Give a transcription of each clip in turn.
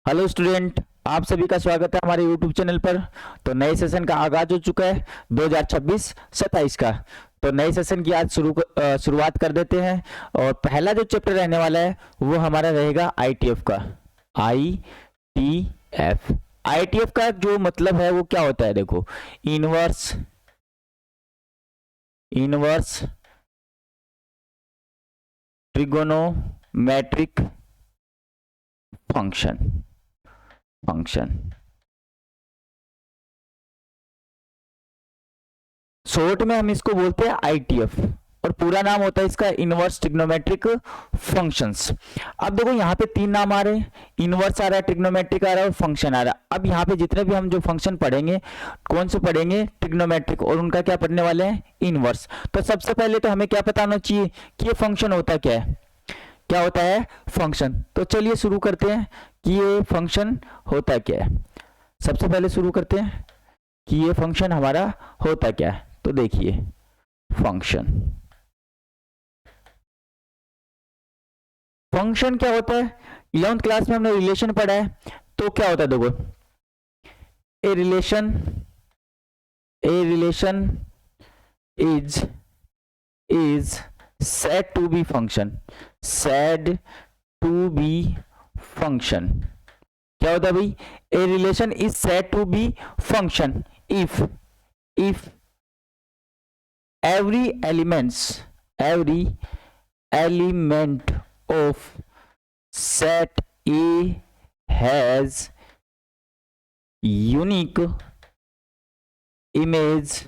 Hello student, आप सभी का स्वागत है हमारे यूट्यूब चैनल पर। तो नए सेशन का आगाज हो चुका है 2026-27 का। तो नए सेशन की आज शुरुआत कर देते हैं। और पहला जो चैप्टर रहने वाला है वो हमारा रहेगा आईटीएफ का। आईटीएफ आईटीएफ का जो मतलब है वो क्या होता है, देखो, inverse inverse trigonometric function short में हम इसको बोलते हैं आईटीएफ, और पूरा नाम होता है इसका इनवर्स ट्रिग्नोमेट्रिक फंक्शंस। अब देखो यहाँ पे तीन नाम आ रहे हैं, इनवर्स आ रहा है, ट्रिग्नोमेट्रिक आ रहा है और फंक्शन आ रहा है। अब यहाँ पे जितने भी हम जो फंक्शन पढ़ेंगे, कौन से पढ़ेंगे? ट्रिग्नोमेट्रिक, और उनका क्या पढ़ने वाले हैं? इनवर्स। तो सबसे पहले तो हमें क्या पता होना चाहिए कि ये फंक्शन होता क्या है, क्या होता है फंक्शन। तो चलिए शुरू करते हैं कि ये फंक्शन होता क्या है। सबसे पहले शुरू करते हैं कि ये फंक्शन हमारा होता क्या है। तो देखिए, फंक्शन क्या होता है? 11th क्लास में हमने रिलेशन पढ़ा है। तो क्या होता है, देखो, a relation is said to be function। क्या होता है भाई? A relation is said to be function if every element of set A has unique image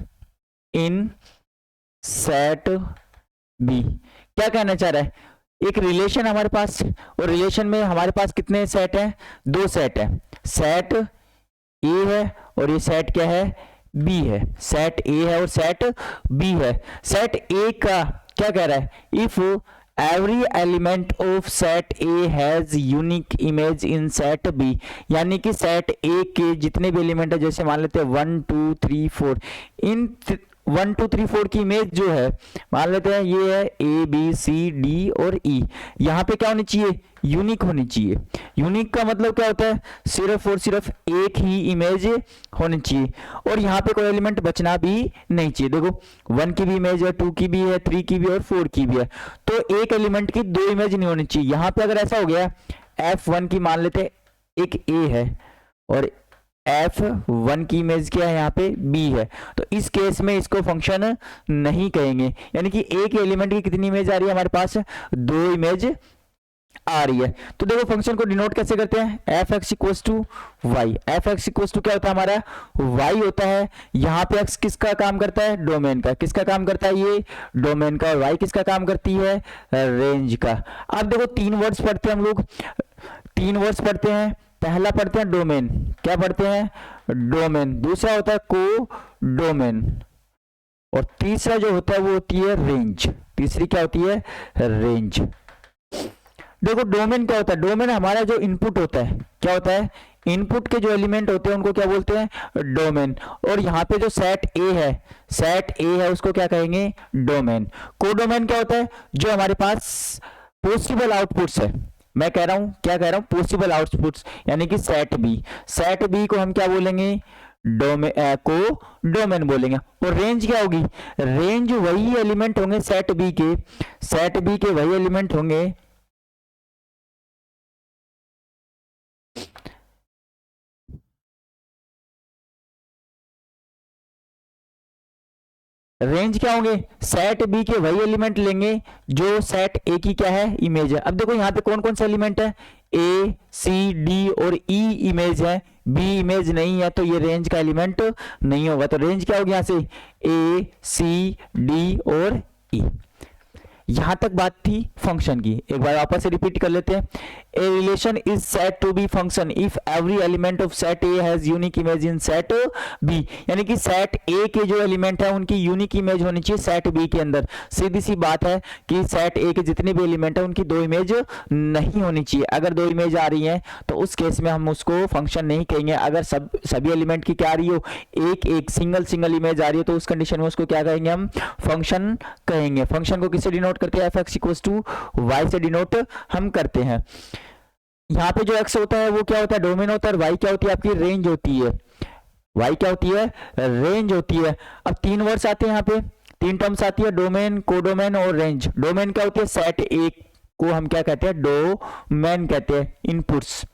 in set B। क्या कहना चाह रहा है? एक रिलेशन हमारे पास, और रिलेशन में हमारे पास कितने सेट हैं? दो सेट है, सेट ए है और ये सेट क्या है? बी है। सेट ए है और सेट बी है। सेट ए का क्या कह रहा है? If every element of set A has unique image in set B, यानी कि सेट ए के जितने भी एलिमेंट है, जैसे मान लेते हैं 1 2 3 4, इन 1 2 3 4 की इमेज जो है, मान लेते हैं ये है ए बी सी डी और ई। यहाँ पे क्या होनी चाहिए? यूनिक होनी चाहिए। यूनिक का मतलब क्या होता है? सिर्फ और सिर्फ एक ही इमेज होनी चाहिए, और यहाँ पे कोई एलिमेंट बचना भी नहीं चाहिए। देखो 1 की भी इमेज है, 2 की भी है, 3 की भी और 4 की भी है। तो एक एलिमेंट की दो इमेज नहीं होनी चाहिए। यहाँ पे अगर ऐसा हो गया, F1 की मान लेते एक A है और F1 की इमेज क्या है? यहाँ पे B है। तो इस केस में इसको फंक्शन नहीं कहेंगे, यानी कि एक एलिमेंट की कितनी इमेज आ रही है हमारे पास? दो इमेज आ रही है। तो देखो फंक्शन को डिनोट कैसे करते हैं? F x equals to y. F x equals to क्या होता है हमारा? वाई होता है। यहाँ पे एक्स किसका काम करता है? डोमेन का। किसका काम करता है? ये डोमेन का। और वाई किसका काम करती है? रेंज का। अब देखो तीन वर्ड्स पढ़ते हैं हम लोग, तीन वर्ड्स पढ़ते हैं। पहला पढ़ते हैं डोमेन। क्या पढ़ते हैं? डोमेन। दूसरा होता है को डोमेन, और तीसरा जो होता है वो होती है रेंज। तीसरी क्या होती है? रेंज। देखो डोमेन क्या होता है? डोमेन हमारा जो इनपुट होता है, क्या होता है? इनपुट के जो एलिमेंट होते हैं उनको क्या बोलते हैं? डोमेन। और यहाँ पे जो सेट ए है उसको क्या कहेंगे? डोमेन। कोडोमेन क्या होता है? जो हमारे पास पॉसिबल आउटपुट्स है। मैं कह रहा हूं, क्या कह रहा हूं? पॉसिबल आउटपुट्स, यानी कि सेट बी को हम क्या बोलेंगे? को डोमेन बोलेंगे। और रेंज क्या होगी? रेंज वही एलिमेंट होंगे सेट बी के वही एलिमेंट होंगे रेंज क्या होंगे? सेट बी के वही एलिमेंट लेंगे जो सेट ए की क्या है? इमेज है। अब देखो यहाँ पे कौन कौन से एलिमेंट है? ए सी डी और ई इमेज है, बी इमेज नहीं है, तो ये रेंज का एलिमेंट नहीं होगा। तो रेंज क्या होगी यहाँ से? ए सी डी और ई। यहां तक बात थी फंक्शन की। एक बार वापस से रिपीट कर लेते हैं। A relation is said to be function if every element of set A has unique image in set B, यानी कि सेट ए के जो एलिमेंट है उनकी यूनिक इमेज होनी चाहिए सेट बी के अंदर। सीधी सी बात है कि सेट ए के जितने भी एलिमेंट है उनकी दो इमेज नहीं होनी चाहिए। अगर दो इमेज आ रही है तो उस केस में हम उसको फंक्शन नहीं कहेंगे। अगर सभी एलिमेंट की क्या आ रही हो? एक सिंगल इमेज आ रही है, तो उस कंडीशन में उसको क्या कहेंगे? हम फंक्शन कहेंगे। फंक्शन को किससे डिनोट करते हैं? F x equals to y से डिनोट हम करते हैं। यहाँ पे जो x होता है वो क्या होता है, डोमेन होता है, और y क्या होती है, आपकी रेंज होती है। y क्या होती है, रेंज होती है। अब तीन वर्ड्स आते हैं यहाँ पे, तीन टर्म्स आती है, डोमेन, कोडोमेन और रेंज। डोमेन क्या होती है, सेट ए को हम क्या कहते हैं, डोमेन कहते हैं, इनपुट्स।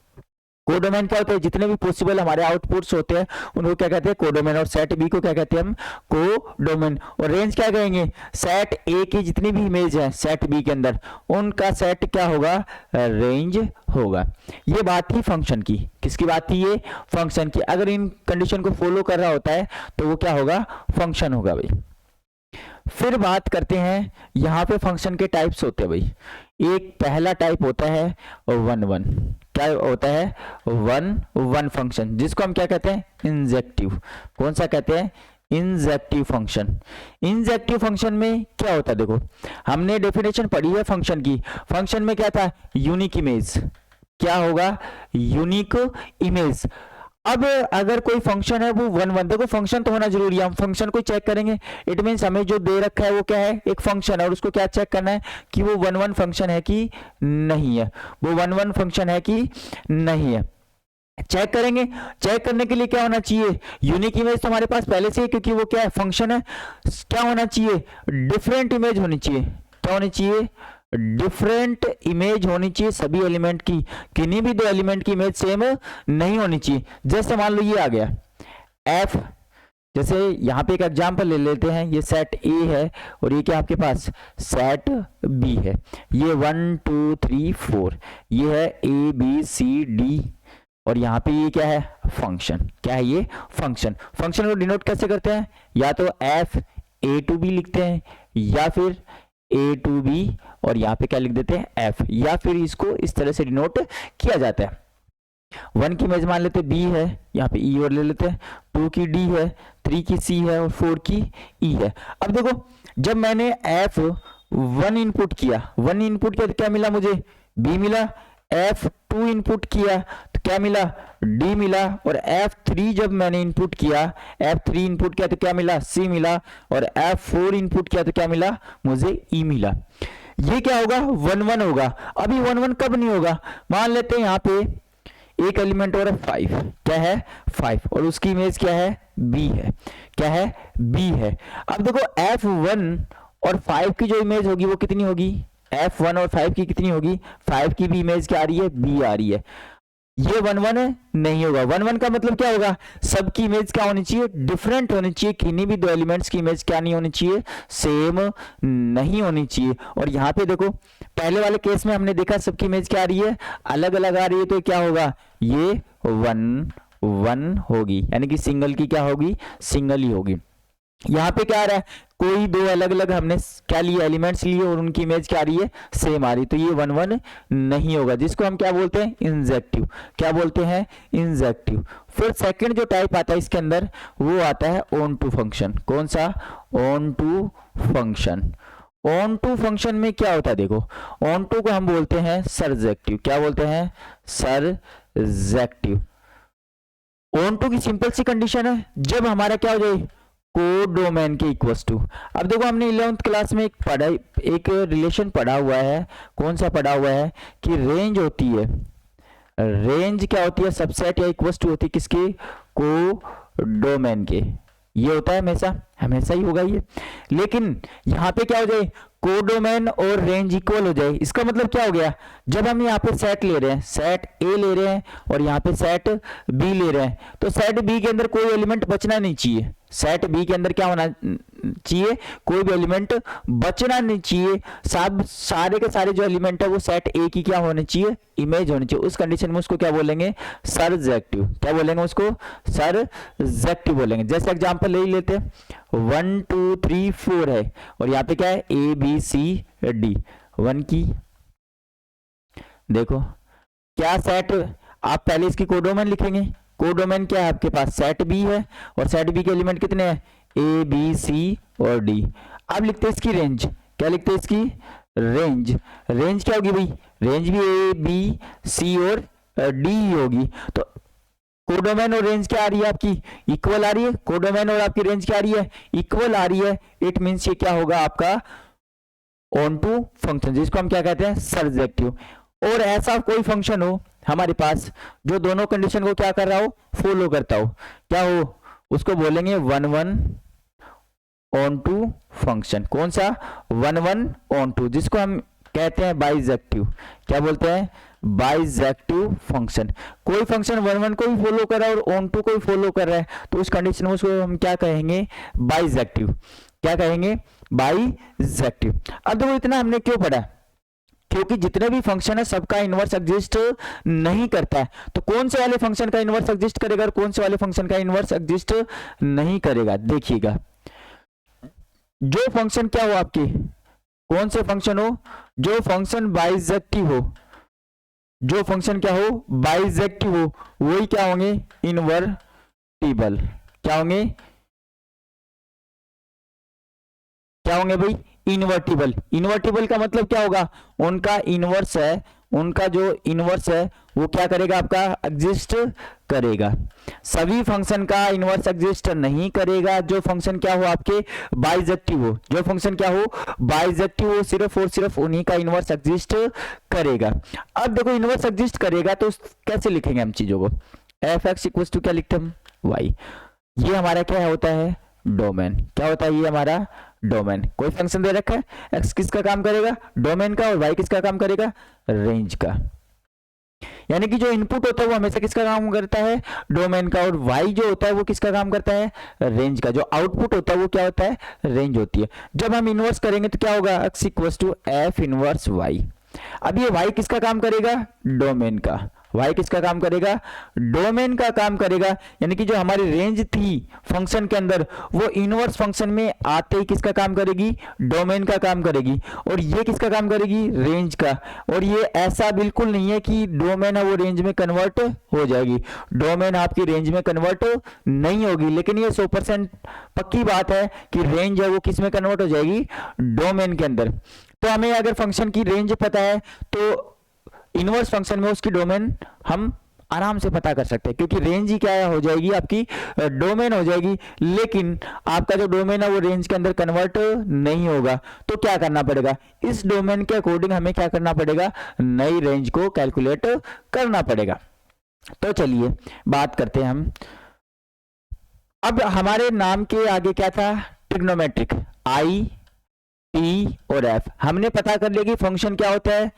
कोडोमेन क्या होता है, जितने भी पॉसिबल हमारे आउटपुट्स होते हैं उनको क्या कहते हैं, कोडोमेन। और सेट बी को क्या कहते हैं हम, कोडोमेन। और रेंज क्या कहेंगे, सेट ए की जितनी भी इमेज है सेट बी के अंदर, उनका सेट क्या होगा, रेंज होगा। ये बात थी फंक्शन की। किसकी बात थी, ये फंक्शन की। अगर इन कंडीशन को फॉलो कर रहा होता है तो वो क्या होगा, फंक्शन होगा भाई। फिर बात करते हैं, यहाँ पे फंक्शन के टाइप्स होते हैं भाई। एक पहला टाइप होता है वन वन। क्या होता है, वन वन फंक्शन, जिसको हम क्या कहते हैं, इंजेक्टिव। कौन सा कहते हैं, इंजेक्टिव फंक्शन। इंजेक्टिव फंक्शन में क्या होता है, देखो हमने डेफिनेशन पढ़ी है फंक्शन की। फंक्शन में क्या था, यूनिक इमेज। क्या होगा, यूनिक इमेज। अब अगर कोई फंक्शन है वो वन वन, देखो फंक्शन तो होना जरूरी है, हम फंक्शन को चेक करेंगे। इट मीन्स हमें जो दे रखा है वो क्या है, एक फंक्शन है, और उसको क्या चेक करना है कि वो वन वन फंक्शन है कि नहीं है, वो वन वन फंक्शन है कि नहीं है, चेक करेंगे। चेक करने के लिए क्या होना चाहिए, यूनिक इमेज तो हमारे पास पहले से ही, क्योंकि वो क्या है, फंक्शन है। क्या होना चाहिए, डिफरेंट इमेज होनी चाहिए। क्या होनी चाहिए, डिफरेंट इमेज होनी चाहिए सभी एलिमेंट की। किन्हीं भी दो एलिमेंट की इमेज सेम नहीं होनी चाहिए। जैसे मान लो ये आ गया f, जैसे यहाँ पे एक एग्जांपल ले लेते हैं, ये सेट ए है और ये क्या आपके पास सेट बी है। ये 1 2 3 4 ये है ए बी सी डी, और यहाँ पे ये क्या है, फंक्शन। क्या है ये, फंक्शन। फंक्शन को डिनोट कैसे करते हैं, या तो एफ ए टू बी लिखते हैं, या फिर ए टू बी, और यहाँ पे क्या लिख देते हैं, एफ, या फिर इसको इस तरह से डिनोट किया जाता है। वन की इमेज मान लेते बी है, यहाँ पे ई और ले लेते हैं, टू की डी है, थ्री की सी है, और फोर की ई है। अब देखो जब मैंने एफ वन इनपुट किया, वन इनपुट किया तो क्या मिला मुझे, बी मिला। F2 इनपुट किया तो क्या मिला, D मिला। और F3 जब मैंने इनपुट किया, F3 इनपुट किया तो क्या मिला, C मिला। और F4 इनपुट किया तो क्या मिला, मुझे E मिला। ये क्या होगा, वन वन होगा। अभी वन वन कब नहीं होगा, मान लेते हैं यहाँ पे एक एलिमेंट और 5, क्या है 5, और उसकी इमेज क्या है, B है। क्या है, B है। अब देखो F1 और 5 की जो इमेज होगी वो कितनी होगी, F1 और 5 की कितनी होगी, 5 की भी इमेज क्या आ रही है, B आ रही है। ये वन वन नहीं होगा। वन वन का मतलब क्या होगा, सबकी इमेज क्या होनी चाहिए, डिफरेंट होनी चाहिए। किन्हीं भी दो एलिमेंट्स की इमेज क्या नहीं होनी चाहिए, सेम नहीं होनी चाहिए। और यहाँ पे देखो पहले वाले केस में हमने देखा सबकी इमेज क्या आ रही है, अलग अलग आ रही है, तो क्या होगा, ये वन वन होगी, यानी कि सिंगल की क्या होगी, सिंगल ही होगी। यहाँ पे क्या आ रहा है, कोई दो अलग अलग हमने क्या लिए, एलिमेंट्स लिए, और उनकी इमेज क्या आ रही है, सेम आ रही, तो ये वन वन नहीं होगा, जिसको हम क्या बोलते हैं, इंजेक्टिव। क्या बोलते हैं, इंजेक्टिव। फिर सेकंड जो टाइप आता है इसके अंदर वो आता है ऑन टू फंक्शन। कौन सा, onto function. Onto function में क्या होता है, देखो ऑन टू को हम बोलते हैं सरजेक्टिव। क्या बोलते हैं, सरजेक्टिव। ऑन टू की सिंपल सी कंडीशन है, जब हमारा क्या हो जाए, कोडोमेन के इक्वल्स टू। अब देखो हमने 11th क्लास में एक रिलेशन पढ़ा हुआ है। कौन सा पढ़ा हुआ है, कि रेंज होती है, रेंज क्या होती है, सबसेट या इक्वल्स टू होती है किसके, कोडोमेन के। ये होता है हमेशा, हमेशा ही होगा ये। लेकिन यहाँ पे क्या हो जाए, कोडोमेन और रेंज इक्वल हो जाए। इसका मतलब क्या हो गया, जब हम यहाँ पे सेट ले रहे हैं, सेट ए ले रहे हैं और यहाँ पे सेट बी ले रहे हैं, तो सेट बी के अंदर कोई एलिमेंट बचना नहीं चाहिए। सेट बी के अंदर क्या होना चाहिए, कोई भी एलिमेंट बचना नहीं चाहिए। सब सारे के सारे जो एलिमेंट है वो सेट ए की क्या होने चाहिए, इमेज होनी चाहिए। उस कंडीशन में उसको क्या बोलेंगे, सरजेक्टिव। क्या बोलेंगे उसको, सरजेक्टिव बोलेंगे। जैसे एग्जांपल ले लेते हैं, 1 2 3 4 है, और यहाँ पे क्या है, A B C D, one की। देखो क्या सेट, आप पहले इसकी कोडोमेन लिखेंगे। कोडोमेन क्या है आपके पास, सेट बी है, और सेट बी के एलिमेंट कितने हैं, ए बी सी और डी। अब लिखते हैं इसकी रेंज। क्या लिखते हैं इसकी रेंज। रेंज क्या होगी भाई, रेंज भी ए बी सी और डी होगी। तो कोडोमेन और रेंज क्या आ रही है आपकी, इक्वल आ रही है। कोडोमेन और आपकी रेंज क्या आ रही है, इक्वल आ रही है। इट मीन्स ये क्या होगा आपका ऑन टू फंक्शन, जिसको हम क्या कहते हैं, सरजेक्टिव। और ऐसा कोई फंक्शन हो, हमारे पास जो दोनों कंडीशन को क्या कर रहा हो, फॉलो करता हो, क्या हो, उसको बोलेंगे 1 1 ऑन टू फंक्शन। कौन सा, 1 1 ऑन टू, जिसको हम कहते हैं बाइजेक्टिव। क्या बोलते हैं, बाइजेक्टिव फंक्शन। कोई फंक्शन 1 1 को भी फॉलो कर रहा है और ऑन टू को भी फॉलो कर रहा है, तो उस कंडीशन में उसको हम क्या कहेंगे, बाइजेक्टिव। क्या कहेंगे, बाइजेक्टिव। अब देखो इतना हमने क्यों पढ़ा, क्योंकि जितने भी फंक्शन है सबका इनवर्स एग्जिस्ट नहीं करता है। तो कौन से वाले फंक्शन का इनवर्स एग्जिस्ट करेगा और कौन से वाले फंक्शन का इनवर्स एग्जिस्ट नहीं करेगा। देखिएगा, जो फंक्शन क्या हो आपके, कौन से फंक्शन हो, जो फंक्शन बाइजेक्टिव हो, जो फंक्शन क्या हो, बाइजेक्टिव हो, वही क्या होंगे, इनवर्टिबल। क्या होंगे, क्या होंगे भाई, इनवर्टिबल। इनवर्टिबल का मतलब क्या होगा, उनका इनवर्स है, उनका जो इनवर्स है वो क्या करेगा, आपका एग्जिस्ट करेगा। सभी फंक्शन का इनवर्स एग्जिस्ट नहीं करेगा जो फंक्शन क्या हो आपके, बाइजेक्टिव हो। जो फंक्शन क्या हो, बाइजेक्टिव हो, सिर्फ और सिर्फ उन्हीं का इनवर्स एग्जिस्ट करेगा। अब देखो इनवर्स एग्जिस्ट करेगा तो कैसे लिखेंगे हम चीजों को, एफ एक्स इक्वल टू क्या लिखते हैं, वाई। ये हमारा क्या होता है, डोमेन। क्या होता है, ये हमारा डोमेन। कोई फंक्शन दे रखा है, एक्स किसका काम करेगा, डोमेन का, और वाई किसका काम करेगा, रेंज का। यानी कि जो इनपुट होता है वो हमेशा किसका काम करता है, डोमेन का, और वाई जो होता है वो किसका काम करता है, रेंज का। जो आउटपुट होता है वो क्या होता है, रेंज होती है। जब हम इनवर्स करेंगे तो क्या होगा, x equal to f inverse y. अब ये वाई किसका काम करेगा, डोमेन का। वाई किसका काम करेगा, डोमेन का काम करेगा। यानी कि जो हमारी रेंज थी फंक्शन के अंदर, वो इनवर्स फंक्शन में आते ही किसका काम करेगी, डोमेन का काम करेगी। और ये किसका काम करेगी, रेंज का। और ये ऐसा बिल्कुल नहीं है कि डोमेन है वो रेंज में कन्वर्ट हो जाएगी, डोमेन आपकी रेंज में कन्वर्ट नहीं होगी। लेकिन ये 100% पक्की बात है कि रेंज है वो किस में कन्वर्ट हो जाएगी, डोमेन के अंदर। तो हमें अगर फंक्शन की रेंज पता है तो इनवर्स फंक्शन में उसकी डोमेन हम आराम से पता कर सकते हैं, क्योंकि रेंज ही क्या हो जाएगी आपकी, डोमेन हो जाएगी। लेकिन आपका जो डोमेन है वो रेंज के अंदर कन्वर्ट नहीं होगा, तो क्या करना पड़ेगा, इस डोमेन के अकॉर्डिंग हमें क्या करना पड़ेगा, नई रेंज को कैलकुलेट करना पड़ेगा। तो चलिए बात करते हैं हम। अब हमारे नाम के आगे क्या था, ट्रिग्नोमेट्रिक, आई टी और एफ। हमने पता कर लिया कि फंक्शन क्या होता है,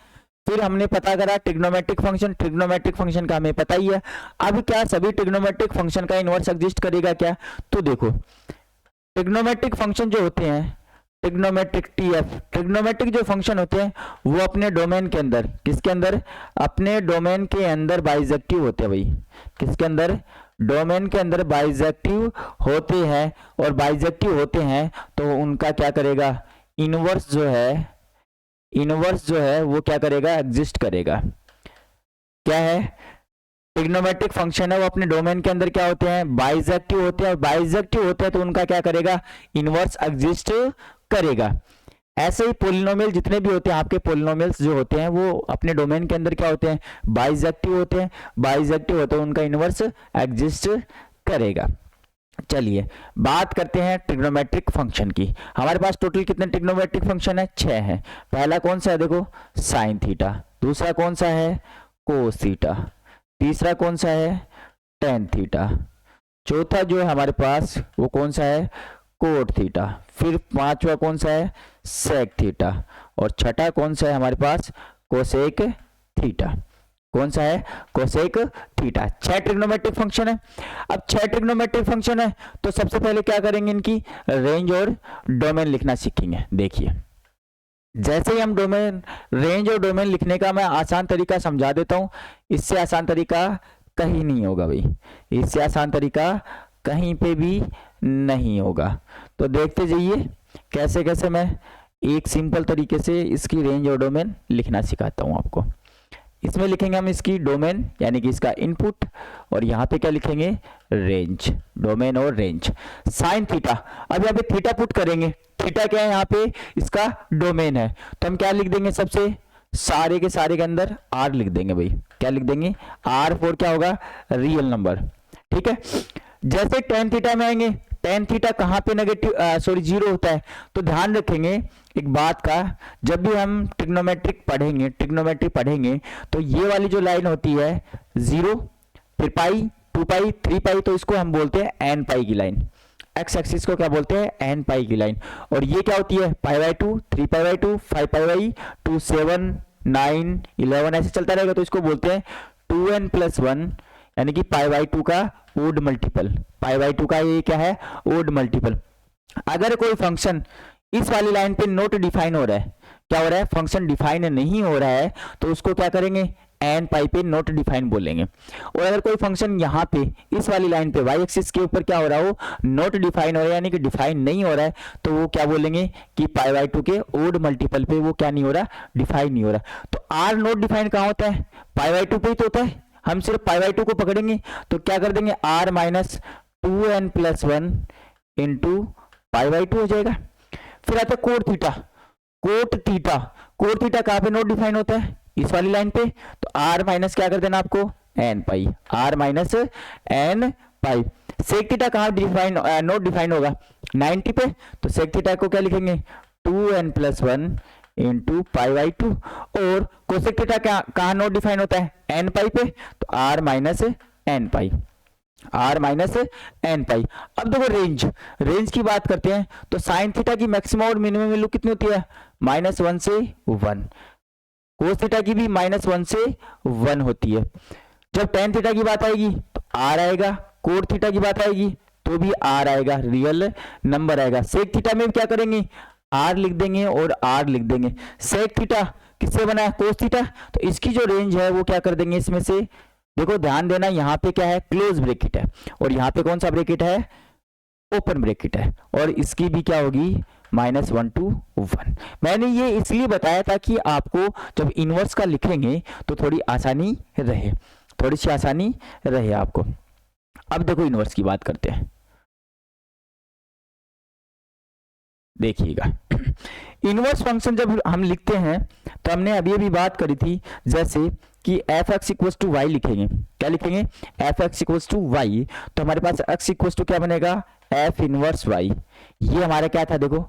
फिर हमने पता करा ट्रिग्नोमेट्रिक फंक्शन। ट्रिग्नोमेट्रिक फंक्शन का हमें पता ही है। अब क्या सभी ट्रिग्नोमेट्रिक फंक्शन का इनवर्स एग्जिस्ट करेगा क्या, तो देखो ट्रिग्नोमेट्रिक फंक्शन जो होते हैं, ट्रिग्नोमेट्रिक टीएफ, ट्रिग्नोमेट्रिक जो फंक्शन होते हैं वो अपने डोमेन के अंदर, किसके अंदर, अपने डोमेन के अंदर बाइजेक्टिव होते हैं भाई। किसके अंदर, डोमेन के अंदर बाइजेक्टिव होते हैं। और बाइजेक्टिव होते हैं तो उनका क्या करेगा, इनवर्स जो है, इनवर्स जो है वो क्या करेगा, एग्जिस्ट करेगा। क्या है, ट्रिग्नोमेट्रिक फंक्शन है वो अपने डोमेन के अंदर क्या होते हैं, बाइजेक्टिव होते हैं। और बाइजेक्टिव होते हैं तो उनका क्या करेगा, इनवर्स एग्जिस्ट करेगा। ऐसे ही पोलिनोमियल जितने भी होते हैं आपके, पोलिनोमियल्स जो होते हैं वो अपने डोमेन के अंदर क्या होते हैं, बाइजेक्टिव होते हैं। बाइजेक्टिव होते हैं उनका इनवर्स एग्जिस्ट करेगा। चलिए बात करते हैं ट्रिग्नोमेट्रिक फंक्शन की। हमारे पास टोटल कितने ट्रिग्नोमेट्रिक फंक्शन है, 6 हैं। पहला कौन सा है, देखो साइन थीटा। दूसरा कौन सा है, कोस थीटा। तीसरा कौन सा है, टेन थीटा। चौथा जो है हमारे पास वो कौन सा है, कोट थीटा। फिर पांचवा कौन सा है, सेक थीटा। और छठा कौन सा है हमारे पास, कोसेक थीटा। कौन सा है, कोसेक थीटा। 6 ट्रिग्नोमेट्रिक फंक्शन है। अब 6 ट्रिग्नोमेट्रिक फंक्शन है तो सबसे पहले क्या करेंगे, इनकी रेंज और डोमेन लिखना सीखेंगे। देखिए जैसे ही हम डोमेन, रेंज और डोमेन लिखने का मैं आसान तरीका समझा देता हूं। इससे आसान तरीका कहीं नहीं होगा भाई, इससे आसान तरीका कहीं पे भी नहीं होगा। तो देखते जाइए कैसे कैसे मैं एक सिंपल तरीके से इसकी रेंज और डोमेन लिखना सिखाता हूं आपको। इसमें लिखेंगे हम इसकी डोमेन यानी कि इसका इनपुट, और यहाँ पे क्या लिखेंगे, रेंज, डोमेन और रेंज। साइन थीटा, अब यहाँ पे थीटा पुट करेंगे। थीटा क्या है, यहाँ पे इसका डोमेन है, तो हम क्या लिख देंगे, सबसे सारे के सारे के अंदर आर लिख देंगे भाई। क्या लिख देंगे, आर फॉर क्या होगा, रियल नंबर। ठीक है। जैसे टेन थीटा में आएंगे, टेन थीटा कहाँ पे नेगेटिव सॉरी जीरो होता है? तो ध्यान रखेंगे एक बात का, जब भी हम ट्रिग्नोमेट्री पढ़ेंगे तो ये वाली जो लाइन होती है 0, फिर पाई, 2 पाई, 3 पाई, तो इसको हम बोलते हैं एन पाई की लाइन। एक्स एक्सिस को क्या बोलते हैं? एन पाई की लाइन। और ये क्या होती है? Pi by 2, 3 pi by 2, 5 pi by 2, 7, 9, 11 ऐसे चलता रहेगा, तो इसको बोलते हैं 2n+1, यानी कि पाई बाई 2 का ओड मल्टीपल। पाई बाई 2 का ये क्या है? Odd multiple. अगर कोई फंक्शन इस वाली लाइन पे नॉट डिफाइन हो रहा है, क्या हो रहा है? फंक्शन डिफाइन नहीं हो रहा है, तो उसको क्या करेंगे? एन पाई पे नॉट डिफाइन बोलेंगे। और अगर कोई फंक्शन यहाँ पे इस वाली लाइन पे वाई एक्सिस के ऊपर क्या हो रहा हो? नॉट डिफाइन हो रहा है, यानी कि डिफाइन नहीं हो रहा है, तो वो क्या बोलेंगे कि पाई बाई 2 के ओड मल्टीपल पे वो क्या नहीं हो रहा? डिफाइन नहीं हो रहा। तो आर नॉट डिफाइन कहाँ होता है? पाई बाई 2 पे ही तो होता है। हम सिर्फ पाई बाई 2 को पकड़ेंगे तो क्या कर देंगे? r minus 2n+1 into pi by 2 हो जाएगा। फिर आता है कोट थीटा। कोट थीटा कहाँ पे नॉट डिफाइन होता है? इस वाली लाइन पे। तो r माइनस क्या कर देना आपको? एन पाई, r माइनस एन पाई। सेक थीटा कहाँ डिफाइन नॉट डिफाइन होगा? 90 पे। तो सेक थीटा को क्या लिखेंगे? 2n+1 into pi by 2। और कोसेक थीटा कहाँ नॉट डिफाइन होता है? एन पाई पे। तो r माइनस एन पाई, r माइनस एन पाई। अब देखो रेंज की बात करते हैं, तो साइन थीटा की मैक्सिमम और मिनिमम वैल्यू कितनी होती है? -1 से 1। कोस थीटा की भी -1 से 1 होती है। जब टेन थीटा की बात आएगी तो r आएगा, कोट थीटा की बात आएगी तो भी r आएगा, रियल नंबर आएगा। सेक थीटा में क्या करेंगे? r लिख देंगे और r लिख देंगे। सेक थीटा किससे बना है? Cos theta. तो इसकी जो रेंज है वो क्या कर देंगे? इसमें से देखो ध्यान देना, यहाँ पे क्या है? क्लोज ब्रैकेट है, और यहाँ पे कौन सा ब्रैकेट है? ओपन ब्रैकेट है। और इसकी भी क्या होगी? -1 to 1। मैंने ये इसलिए बताया था कि आपको जब इनवर्स का लिखेंगे तो थोड़ी आसानी रहे, थोड़ी सी आसानी रहे आपको। अब देखो इनवर्स की बात करते हैं, देखिएगा। इनवर्स फंक्शन जब हम लिखते हैं तो हमने अभी अभी बात करी थी, जैसे कि f x equal to y लिखेंगे। क्या लिखेंगे? F x equal to y. तो हमारे पास एक्स इक्वल टू क्या बनेगा? F inverse y. ये हमारा क्या था? देखो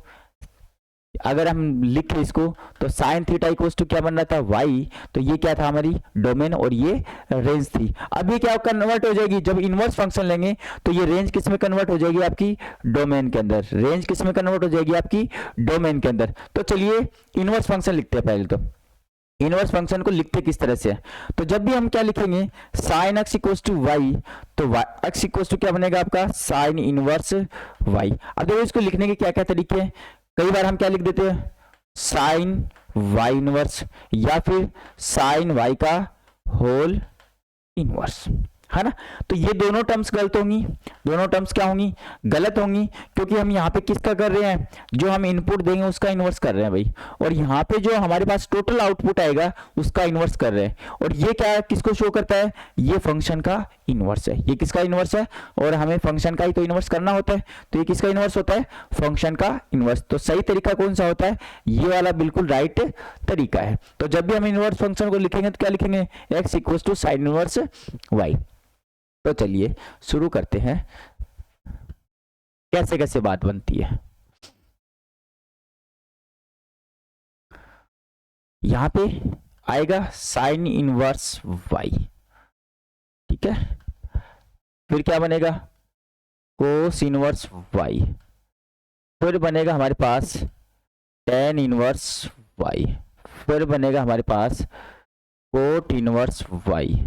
अगर हम लिखे इसको तो साइन थीटा इक्वल टू क्या बन रहा था? वाई। तो ये क्या था? हमारी डोमेन, और ये रेंज थी। अब ये क्या कन्वर्ट हो जाएगी? जब इनवर्स फंक्शन लेंगे तो ये रेंज किस में कन्वर्ट हो जाएगी? आपकी डोमेन के अंदर। रेंज किस में कन्वर्ट हो जाएगी? आपकी डोमेन के अंदर। तो चलिए इनवर्स फंक्शन लिखते हैं। पहले तो इनवर्स फंक्शन को लिखते किस तरह से है? तो जब भी हम क्या लिखेंगे? Sine x equals to y, तो एक्स इक्वल्स टू क्या बनेगा आपका? Sine inverse y. अब देखो इसको लिखने के क्या क्या तरीके हैं। कई बार हम क्या लिख देते हैं? साइन वाई इनवर्स, या फिर साइन वाई का होल इनवर्स, है ना। तो ये दोनों टर्म्स गलत होंगी, दोनों टर्म्स क्या होंगी? गलत होंगी, क्योंकि हम यहाँ पे किसका कर रहे हैं? जो हम इनपुट देंगे उसका इन्वर्स कर रहे हैं भाई। और यहाँ पे जो हमारे पास टोटल आउटपुट आएगा उसका इन्वर्स कर रहे हैं। और ये क्या है? किसको शो करता है? ये फंक्शन का इन्वर्स है। ये किसका इन्वर्स है? और हमें फंक्शन का ही तो इन्वर्स करना होता है। तो ये किसका इन्वर्स होता है? फंक्शन का इन्वर्स। तो सही तरीका कौन सा होता है? ये वाला बिल्कुल राइट तरीका है। तो जब भी हम इन्वर्स फंक्शन को लिखेंगे तो क्या लिखेंगे? X equal to sine inverse y. तो चलिए शुरू करते हैं, कैसे कैसे बात बनती है। यहां पे आएगा साइन इनवर्स वाई, ठीक है। फिर क्या बनेगा? Cos inverse y. फिर बनेगा हमारे पास टेन इनवर्स वाई। फिर बनेगा हमारे पास कोट इनवर्स वाई।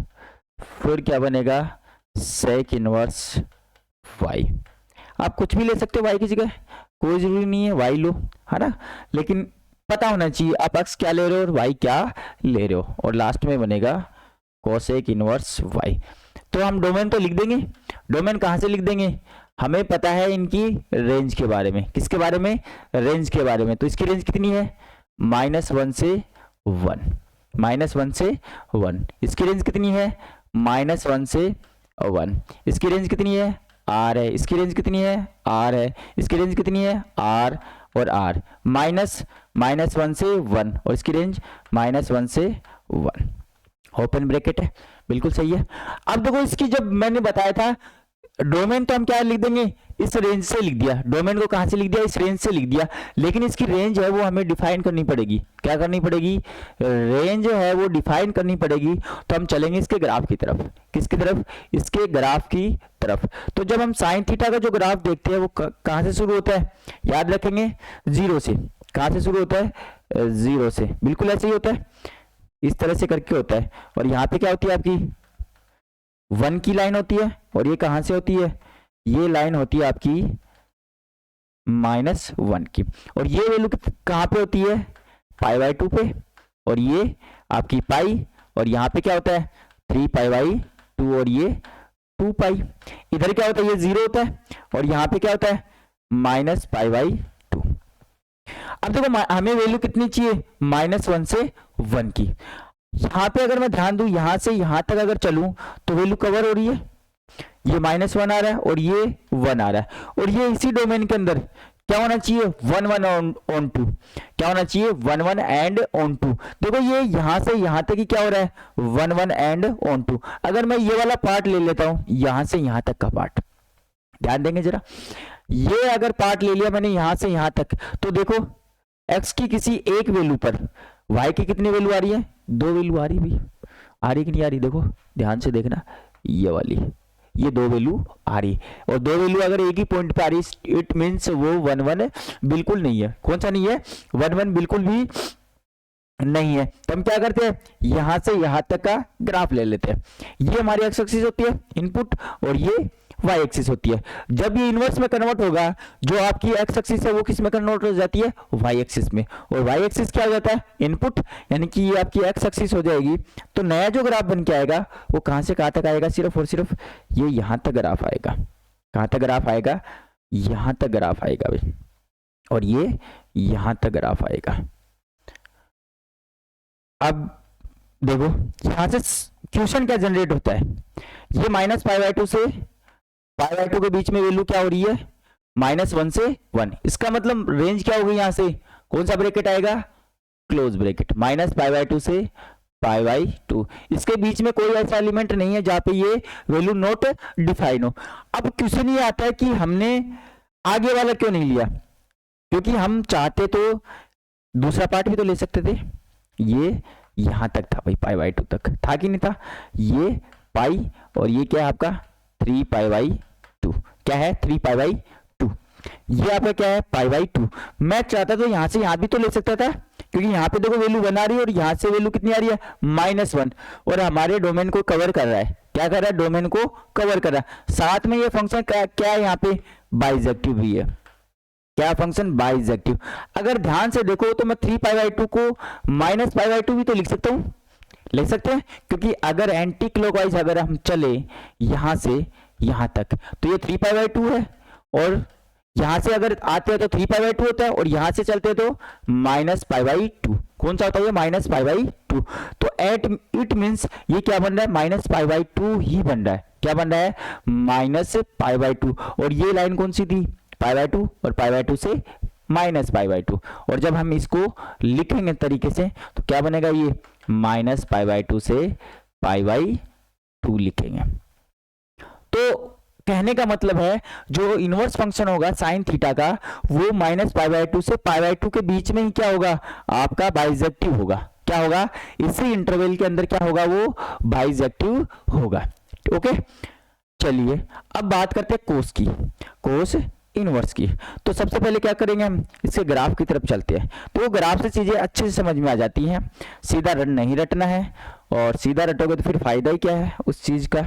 फिर क्या बनेगा? Sec inverse y. आप कुछ भी ले सकते हो वाई की जगह, कोई जरूरी नहीं है वाई लो, है ना। लेकिन पता होना चाहिए आप एक्स क्या ले रहे हो और वाई क्या ले रहे हो। और लास्ट में बनेगा कोसेक इनवर्स वाई। तो हम डोमेन तो लिख देंगे। डोमेन कहाँ से लिख देंगे? हमें पता है इनकी रेंज के बारे में। किसके बारे में? रेंज के बारे में। तो इसकी रेंज कितनी है? -1 से 1। -1 से 1। इसकी रेंज कितनी है? -1 से 1। इसकी रेंज कितनी है? r है। इसकी रेंज कितनी है? r है। इसकी रेंज कितनी है? r और r। -1 से 1 और इसकी रेंज -1 से 1। ओपन ब्रैकेट है, बिल्कुल सही है। अब देखो इसकी, जब मैंने बताया था डोमेन तो हम क्या लिख देंगे, इस रेंज से लिख दिया, डोमेन को कहां से लिख दिया, इस रेंज से लिख दिया, लेकिन इसकी रेंज है वो हमें डिफाइन करनी पड़ेगी। क्या करनी पड़ेगी, रेंज है वो डिफाइन करनी पड़ेगी। तो हम चलेंगे इसके ग्राफ की तरफ, किसकी तरफ, इसके ग्राफ की तरफ। तो जब हम साइन थीटा का जो ग्राफ देखते हैं वो कहां से शुरू होता है, याद रखेंगे, जीरो से। कहां से शुरू होता है, जीरो से, बिल्कुल ऐसे ही होता है, इस तरह से करके होता है। और यहाँ पे क्या होती है आपकी 1 की लाइन होती है, और ये कहां से होती है, ये लाइन होती है आपकी -1 की, और ये वैल्यू कहां पे होती है, π/2 पे, और ये आपकी पाई, और यहाँ पे क्या होता है 3π/2, और ये 2π। इधर क्या होता है, ये 0 होता है, और यहाँ पे क्या होता है -π/2। अब देखो हमें वैल्यू कितनी चाहिए, -1 से 1 की। यहाँ पे अगर मैं ध्यान दूं, यहां से यहां तक अगर चलूं तो वैल्यू कवर हो रही है, ये -1 आ रहा है और ये 1 आ रहा है, और ये इसी डोमेन के अंदर क्या होना चाहिए 1 1 ऑन 2, क्या होना चाहिए 1 1 एंड ऑन 2। देखो ये यहां से यहां तक ही क्या हो रहा है 1 1 एंड ऑन 2। अगर मैं ये वाला पार्ट ले लेता हूं, यहां से यहां तक का पार्ट, ध्यान देंगे जरा, ये अगर पार्ट ले लिया मैंने यहां से यहां तक, तो देखो x की किसी एक वैल्यू पर y की कितनी वैल्यू आ रही है, 2 वैल्यू आ रही है, भी आ रही कि नहीं आ रही, देखो ध्यान से देखना, ये वाली, ये 2 वैल्यू आ रही है, और 2 वैल्यू अगर एक ही पॉइंट पे आ रही है, इट मीन्स वो 1 1 बिल्कुल नहीं है। कौन सा नहीं है, 1 1 बिल्कुल भी नहीं है। तो हम क्या करते हैं, यहां से यहां तक का ग्राफ ले लेते हैं। ये हमारी एक्स एक्सिस होती है इनपुट, और ये वाई एक्सिस होती है। जब ये इनवर्स में कन्वर्ट होगा, जो आपकी एक्स एक्सिस है वो किस में कन्वर्ट हो जाती है, वाई एक्सिस में, और वाई एक्सिस क्या हो जाता है इनपुट, यानी कि ये आपकी एक्स एक्सिस हो जाएगी। तो नया जो ग्राफ बन के आएगा वो कहां से कहां तक आएगा, सिर्फ और सिर्फ ये यहां तक ग्राफ आएगा। कहां तक ग्राफ आएगा, यहां तक ग्राफ आएगा भाई, और ये यहां तक ग्राफ आएगा। अब देखो यहां से क्वेश्चन क्या जनरेट होता है, ये -π/2 से π/2 के बीच में वैल्यू क्या हो रही है, -1 से 1। इसका मतलब रेंज क्या होगी, यहां से कौन सा ब्रैकेट आएगा, क्लोज ब्रैकेट, -π/2 से π/2। इसके बीच में कोई ऐसा एलिमेंट नहीं है जहां पे ये वैल्यू नॉट डिफाइन हो। अब क्वेश्चन ये आता है कि हमने आगे वाला क्यों नहीं लिया, क्योंकि हम चाहते तो दूसरा पार्ट भी तो ले सकते थे। ये यहां तक था भाई, π/2 तक था कि नहीं था, ये पाई, और ये क्या है आपका 3π/2, क्या है 3π/2, ये आपका क्या है π/2। मैं चाहता तो यहां से यहां भी तो ले सकता था, क्योंकि यहां पे देखो वैल्यू 1 आ रही है, और यहां से वैल्यू कितनी आ रही है -1, और हमारे डोमेन को कवर कर रहा है। क्या कर रहा है, डोमेन को कवर कर रहा है। साथ में ये फंक्शन क्या है, यहाँ पे बाइजेक्टिव भी है। क्या फंक्शन, बाइजेक्टिव। अगर ध्यान से देखो तो मैं 3π/2 को -π/2 भी तो लिख सकता हूं, लिख सकते हैं, क्योंकि अगर एंटी क्लॉकवाइज अगर हम चले यहां से यहां तक, तो ये 3π/2 है, और यहां से अगर आते हैं तो 3π/2 होता है, और यहां से चलते हैं तो -π/2। कौन सा होता है ये -π/2। तो इट मीन्स ये क्या बन रहा है, -π/2 ही बन रहा है। क्या बन रहा है, -π/2। और ये लाइन कौन सी थी, π/2, और π/2 से -π/2। और जब हम इसको लिखेंगे तरीके से तो क्या बनेगा, ये -π/2 से π/2 लिखेंगे। तो कहने का मतलब है जो इनवर्स फंक्शन होगा साइन थीटा का, वो -π/2 से π/2 के बीच में ही क्या होगा, आपका बाइजेक्टिव होगा। क्या होगा, इसी इंटरवल के अंदर क्या होगा, वो बाइजेक्टिव होगा। ओके, चलिए अब बात करते हैं कोस की, कोस इनवर्स की। तो सबसे पहले क्या करेंगे, हम इसके ग्राफ की तरफ चलते हैं। तो ग्राफ से चीजें अच्छे से समझ में आ जाती हैं, सीधा नहीं रटना है, और सीधा रटोगे तो फिर फायदा ही क्या है उस चीज का,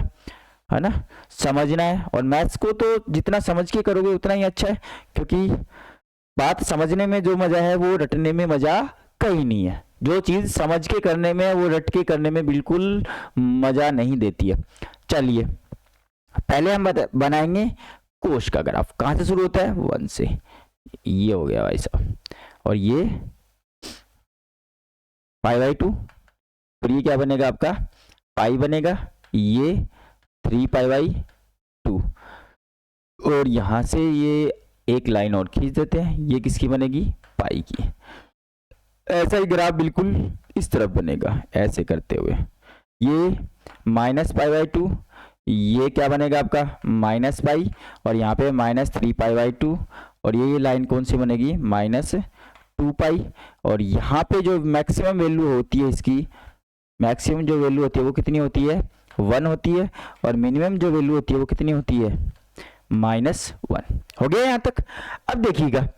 है ना, समझना है। और मैथ्स को तो जितना समझ के करोगे उतना ही अच्छा है, क्योंकि बात समझने में जो मजा है वो रटने में मजा कहीं नहीं है। जो चीज समझ के करने में वो रट के करने में बिल्कुल मजा नहीं देती है। चलिए पहले हम बनाएंगे कोश का ग्राफ। कहां से शुरू होता है, 1 से, ये हो गया भाई साहब, और ये π/2, फिर ये क्या बनेगा आपका पाई बनेगा, ये 3π/2, और यहां से ये एक लाइन और खींच देते हैं, ये किसकी बनेगी, पाई की। ऐसा ही ग्राफ बिल्कुल इस तरफ बनेगा, ऐसे करते हुए, ये -π/2, ये क्या बनेगा आपका माइनस पाई, और यहाँ पे माइनस 3 पाई/2, और ये लाइन कौन सी बनेगी माइनस 2 पाई, और यहाँ पे जो मैक्सिमम वैल्यू होती है इसकी, मैक्सिमम जो वैल्यू होती है वो कितनी होती है 1 होती है, और मिनिमम जो वैल्यू होती है वो कितनी होती है -1। हो गया यहाँ तक। अब देखिएगा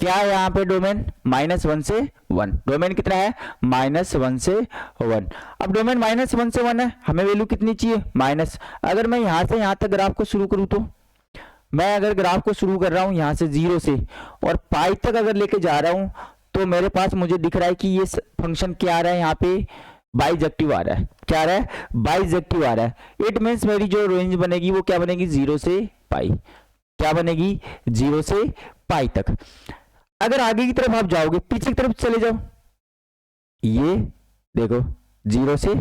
क्या है यहाँ पे डोमेन -1 से 1, डोमेन कितना है -1 से 1। अब डोमेन -1 से 1 है, हमें वैल्यू कितनी चाहिए माइनस। अगर मैं यहाँ से यहाँ तक ग्राफ को शुरू करूँ तो मैं अगर ग्राफ को शुरू कर रहा हूँ यहाँ से 0 से और पाई तक अगर लेके जा रहा हूँ, तो मेरे पास मुझे दिख रहा है कि ये फंक्शन क्या आ रहा है यहाँ पे बाइजेक्टिव आ रहा है। क्या आ रहा है बाइजेक्टिव आ रहा है। इट मीन्स मेरी जो रेंज बनेगी वो क्या बनेगी 0 से पाई, क्या बनेगी 0 से पाई तक। अगर आगे की तरफ आप जाओगे, पीछे की तरफ चले जाओ, ये देखो 0 से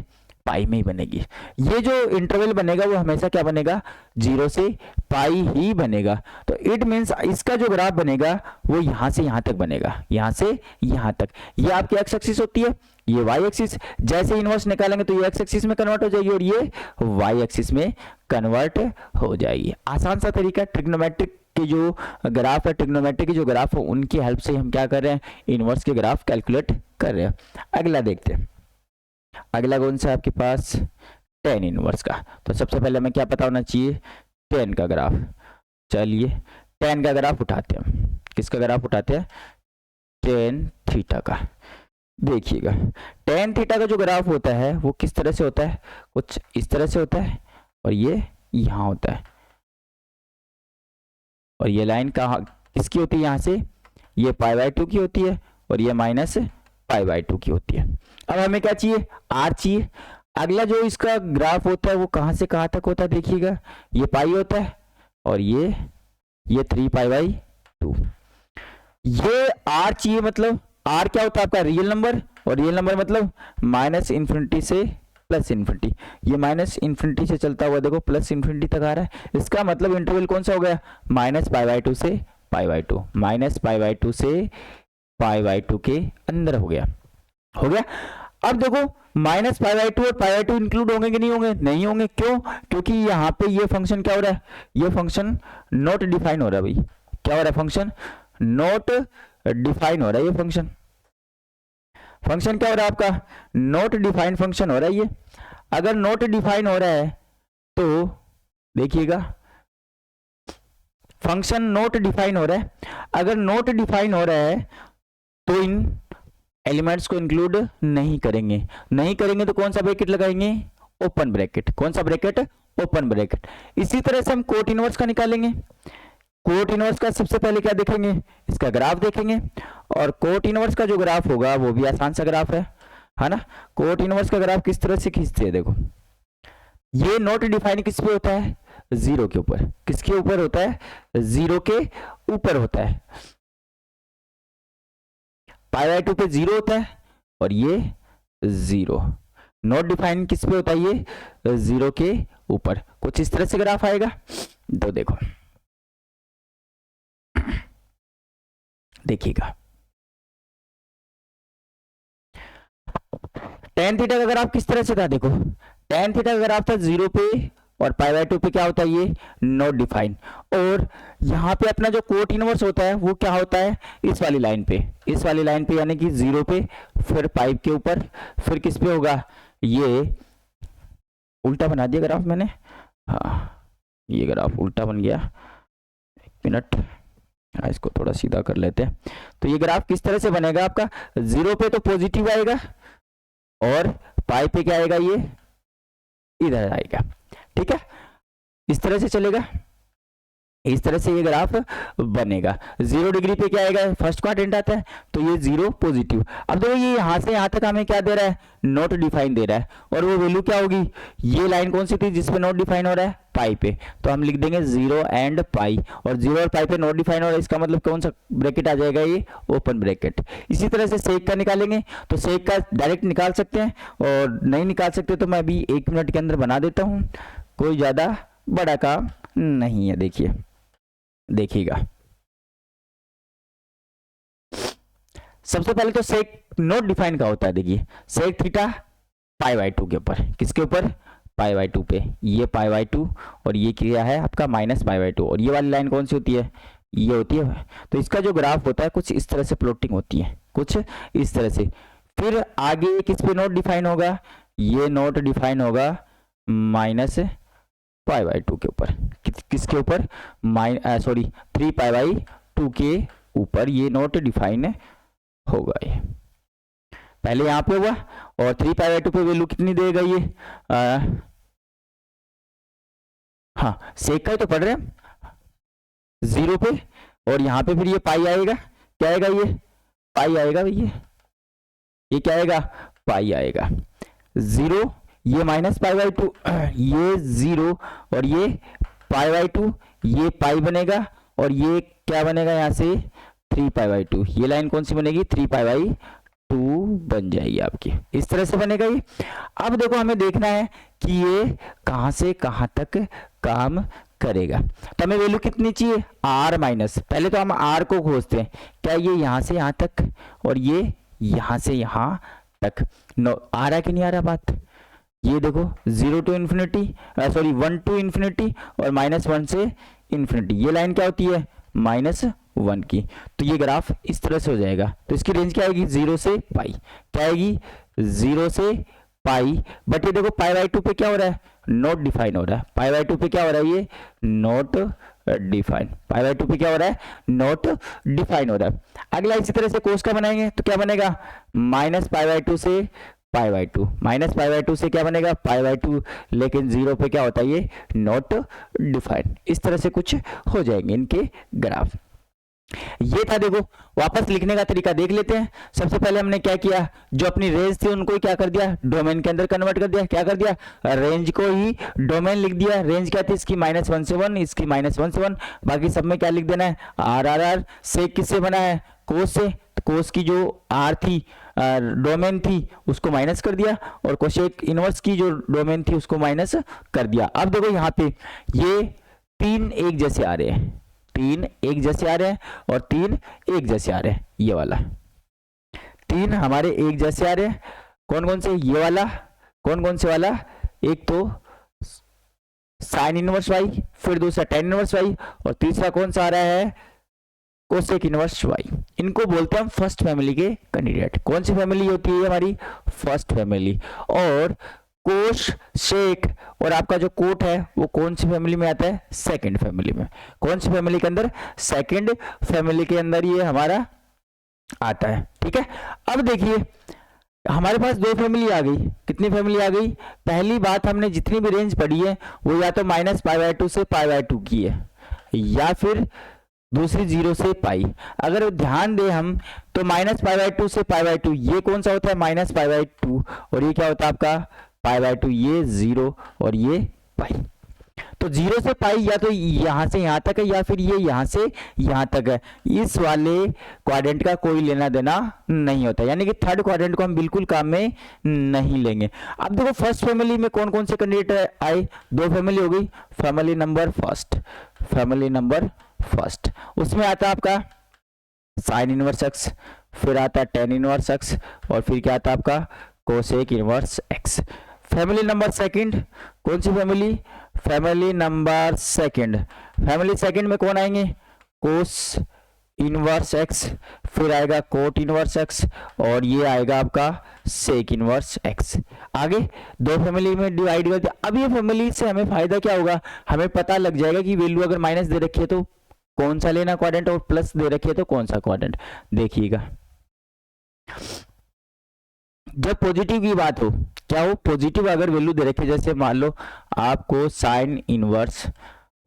पाई में ही बनेगी। ये जो इंटरवल बनेगा वो हमेशा क्या बनेगा 0 से पाई ही बनेगा। तो इट मीन्स इसका जो ग्राफ बनेगा वो यहां से यहां तक बनेगा, यहां से यहां तक। ये आपकी एक्स एक्सिस होती है, ये वाई एक्सिस। जैसे इनवर्स निकालेंगे तो ये एक्स एक्सिस में कन्वर्ट हो जाएगी और ये वाई एक्सिस में कन्वर्ट हो जाएगी। आसान सा तरीका, ट्रिग्नोमेट्रिक के जो ग्राफ है, ट्रिग्नोमेट्रिक के जो ग्राफ है उनकी हेल्प से हम क्या कर रहे हैं इनवर्स के ग्राफ कैलकुलेट कर रहे हैं। अगला देखते हैं, अगला कौन सा आपके पास टेन इनवर्स का। तो सबसे पहले हमें क्या पता होना चाहिए टेन का ग्राफ। चलिए टेन का ग्राफ उठाते हैं। किसका ग्राफ उठाते हैं टेन थीटा का। देखिएगा टेन थीटा का जो ग्राफ होता है वो किस तरह से होता है, कुछ इस तरह से होता है, और ये यहाँ होता है, और ये लाइन कहाँ किसकी होती है यहाँ से, ये पाई/2 की होती है, और ये माइनस पाई/2 की होती है। अब हमें क्या चाहिए आर चाहिए। अगला जो इसका ग्राफ होता है वो कहाँ से कहाँ तक होता है, देखिएगा ये पाई होता है, और ये 3 पाई/2। ये आर चाहिए, मतलब आर क्या होता है आपका रियल नंबर, और रियल नंबर मतलब -∞ से +∞। ये -∞ से चलता हुआ देखो +∞ तक आ रहा है। इसका मतलब इंटरवल कौन सा हो गया -π/2 से π/2, -π/2 से π/2 के अंदर हो गया। हो गया। अब देखो -π/2 और π/2 इंक्लूड होंगे कि नहीं होंगे, नहीं होंगे। क्यों, क्योंकि यहाँ पे ये फंक्शन क्या हो रहा है, ये फंक्शन नॉट डिफाइन हो रहा है भाई। क्या हो रहा है फंक्शन नॉट डिफाइन हो रहा है। ये फंक्शन क्या हो रहा है आपका नॉट डिफाइन फंक्शन हो रहा है। ये अगर नॉट डिफाइन हो रहा है तो देखिएगा फंक्शन नॉट डिफाइन हो रहा है। अगर नॉट डिफाइन हो रहा है तो इन एलिमेंट्स को इंक्लूड नहीं करेंगे। नहीं करेंगे तो कौन सा ब्रैकेट लगाएंगे ओपन ब्रैकेट। कौन सा ब्रैकेट ओपन ब्रैकेट। इसी तरह से हम कोट इनवर्स का निकालेंगे। कोट इनवर्स का सबसे पहले क्या देखेंगे इसका ग्राफ देखेंगे, और कोट इनवर्स का जो ग्राफ होगा वो भी आसान सा ग्राफ है ना। कोट इनवर्स का ग्राफ किस तरह से खींचते हैं देखो, ये नॉट डिफाइन किस पे होता है 0 के ऊपर। किसके ऊपर होता है 0 के ऊपर होता है। π/2 पे 0 होता है और ये 0। नॉट डिफाइन किस पे होता है ये 0 के ऊपर। कुछ इस तरह से ग्राफ आएगा। तो देखो देखिएगा tan थीटा का ग्राफ किस तरह से था, देखो tan थीटा का ग्राफ था 0 पे और π/2 पे क्या होता है ये नॉट डिफाइन। और यहाँ पे अपना जो कोट इनवर्स होता है वो क्या होता है इस वाली लाइन पे, इस वाली लाइन पे यानी कि 0 पे, फिर पाइप के ऊपर, फिर किस पे होगा, ये उल्टा बना दिया ग्राफ मैंने, हाँ ये ग्राफ उल्टा बन गया। एक मिनट, इसको थोड़ा सीधा कर लेते हैं। तो ये ग्राफ किस तरह से बनेगा आपका 0 पे तो पॉजिटिव आएगा और पाई पे क्या आएगा ये इधर आएगा। ठीक है, इस तरह से चलेगा, इस तरह से ये ग्राफ बनेगा। 0 डिग्री पे क्या आएगा फर्स्ट क्वाड्रेंट आता है तो ये 0 पॉजिटिव। अब देखो ये यहां से यहां तक हमें क्या दे रहा है नॉट डिफाइन दे रहा है, और वो वैल्यू क्या होगी, ये लाइन कौन सी थी जिसपे नॉट डिफाइन हो रहा है पाई पे, तो हम लिख देंगे 0 एंड पाई। और 0 और पाई पे नॉट डिफाइन हो रहा है, इसका मतलब कौन सा ब्रैकेट आ जाएगा ये ओपन ब्रैकेट। इसी तरह से सेक का निकालेंगे तो सेक का डायरेक्ट निकाल सकते हैं, और नहीं निकाल सकते तो मैं अभी 1 मिनट के अंदर बना देता हूं, कोई ज्यादा बड़ा काम नहीं है। देखिए देखिएगा सबसे पहले तो सेक नॉट डिफाइन का होता है। देखिए सेक थीटा π/2 के ऊपर, किसके ऊपर π/2 पे, ये π/2 और ये क्या है आपका -π/2, और ये वाली लाइन कौन सी होती है, ये होती है। तो इसका जो ग्राफ होता है कुछ इस तरह से प्लॉटिंग होती है, कुछ इस तरह से। फिर आगे किस पे नोट डिफाइन होगा, ये नोट डिफाइन होगा -π/2 के ऊपर, किसके ऊपर, 3π/2 के ऊपर ये नोट डिफाइन होगा। ये पहले यहाँ पे हुआ, और 3π/2 पे वैल्यू कितनी देगा ये, हाँ सेक का ही तो पढ़ रहे हैं, 0 पे, और यहाँ पे फिर ये पाई आएगा, क्या आएगा, ये पाई आएगा भैया, ये क्या आएगा, पाई आएगा। 0, ये -π/2, ये 0 और ये π/2, ये पाई बनेगा, और ये क्या बनेगा यहाँ से 3π/2, ये लाइन कौन सी बनेगी, 3π/2 बन जाएगी आपकी, इस तरह से बनेगा ये। अब देखो हमें देखना है कि ये कहां से कहां तक काम करेगा। तो हमें वैल्यू कितनी चाहिए, r माइनस, पहले तो हम r को खोजते हैं, क्या ये यहां से यहां तक और ये यहां से यहां तक, नो आ रहा कि नहीं आ रहा बात, ये देखो 0 to infinity, sorry 1 to infinity और -1 से इन्फिनिटी, ये लाइन क्या होती है -1 की। तो ये ग्राफ इस तरह से हो जाएगा। तो इसकी रेंज क्या आएगी, 0 से पाई, क्या आएगी 0 से पाई, बट ये देखो π/2 पे क्या हो रहा है, नॉट डिफाइन हो रहा है, π/2 पे क्या हो रहा है, ये नॉट डिफाइन, π/2 पे क्या हो रहा है, नॉट डिफाइन हो रहा है। अगला इसी तरह से कोस का बनाएंगे तो क्या बनेगा, -π/2 से π/2, -π/2 से क्या बनेगा π/2, लेकिन 0 पे क्या होता है, ये नॉट डिफाइन। इस तरह से कुछ हो जाएंगे इनके ग्राफ। ये था, देखो वापस लिखने का तरीका देख लेते हैं। सबसे पहले हमने क्या किया, जो अपनी रेंज थी उनको क्या कर दिया, डोमेन के अंदर कन्वर्ट कर दिया, क्या कर दिया, रेंज को ही डोमेन लिख दिया। रेंज क्या थी इसकी, -1 से 1, इसकी -1 से 1, बाकी सब में क्या लिख देना है, r। से किससे बना है, कोस से, तो कोस की जो r थी डोमेन थी उसको माइनस कर दिया, और कोसेक इनवर्स की जो डोमेन थी उसको माइनस कर दिया। अब देखो यहाँ पे ये 3 एक जैसे आ रहे हैं, 3 एक जैसे आ रहे हैं और 3 एक जैसे आ रहे हैं, ये वाला 3 हमारे एक जैसे आ रहे हैं। कौन कौन से, ये वाला, कौन कौन से वाला, एक तो साइन इनवर्स वाई, फिर दूसरा टेन इनवर्स वाई, और तीसरा कौन सा आ रहा है, कोसेक इनवर्स वाई। इनको बोलते हैं हम फर्स्ट फैमिली के कैंडिडेट। कौन सी फैमिली होती है हमारी, फर्स्ट फैमिली। और कोश, शेक और आपका जो कोट है वो कौन सी फैमिली में आता है, सेकंड फैमिली में। कौन सी फैमिली के अंदर, सेकंड फैमिली के अंदर ये हमारा आता है, ठीक है। अब देखिए हमारे पास 2 फैमिली आ गई, कितनी फैमिली आ गई, पहली बात हमने जितनी भी रेंज पढ़ी है वो या तो -π/2 से π/2 की है, या फिर दूसरी 0 से पाई। अगर ध्यान दे हम तो -π/2 से π/2 ये कौन सा होता है, -π/2, और ये क्या होता है आपका π/2, ये 0 और ये पाई। तो 0 से पाई या तो यहां से यहां तक है, या फिर ये यहां से यहां तक है। इस वाले क्वाड्रेंट का कोई लेना देना नहीं होता, यानी कि थर्ड क्वाड्रेंट को हम बिल्कुल काम में नहीं लेंगे। अब देखो फर्स्ट फैमिली में कौन कौन से कैंडिडेट आए, 2 फैमिली हो गई, family number first, family number first, उसमें आता है आपका साइन इनवर्स एक्स, फिर आता है टेन इनवर्स एक्स, और फिर क्या आता है आपका cosec inverse x. Family number second, कौन सी family, family number second, family second में कौन आएंगे, कोस इनवर्स एक्स, फिर आएगा कोट इनवर्स एक्स, और ये आएगा आपका सेक इनवर्स एक्स। आगे 2 फैमिली में डिवाइड कर दिया। अब ये फैमिली से हमें फायदा क्या होगा, हमें पता लग जाएगा कि वैल्यू अगर माइनस दे रखी है तो कौन सा लेना क्वाड्रेंट, और प्लस दे रखी है तो कौन सा क्वाड्रेंट। देखिएगा जब पॉजिटिव की बात हो, क्या हो, पॉजिटिव अगर वैल्यू दे रखी है, जैसे मान लो आपको साइन इनवर्स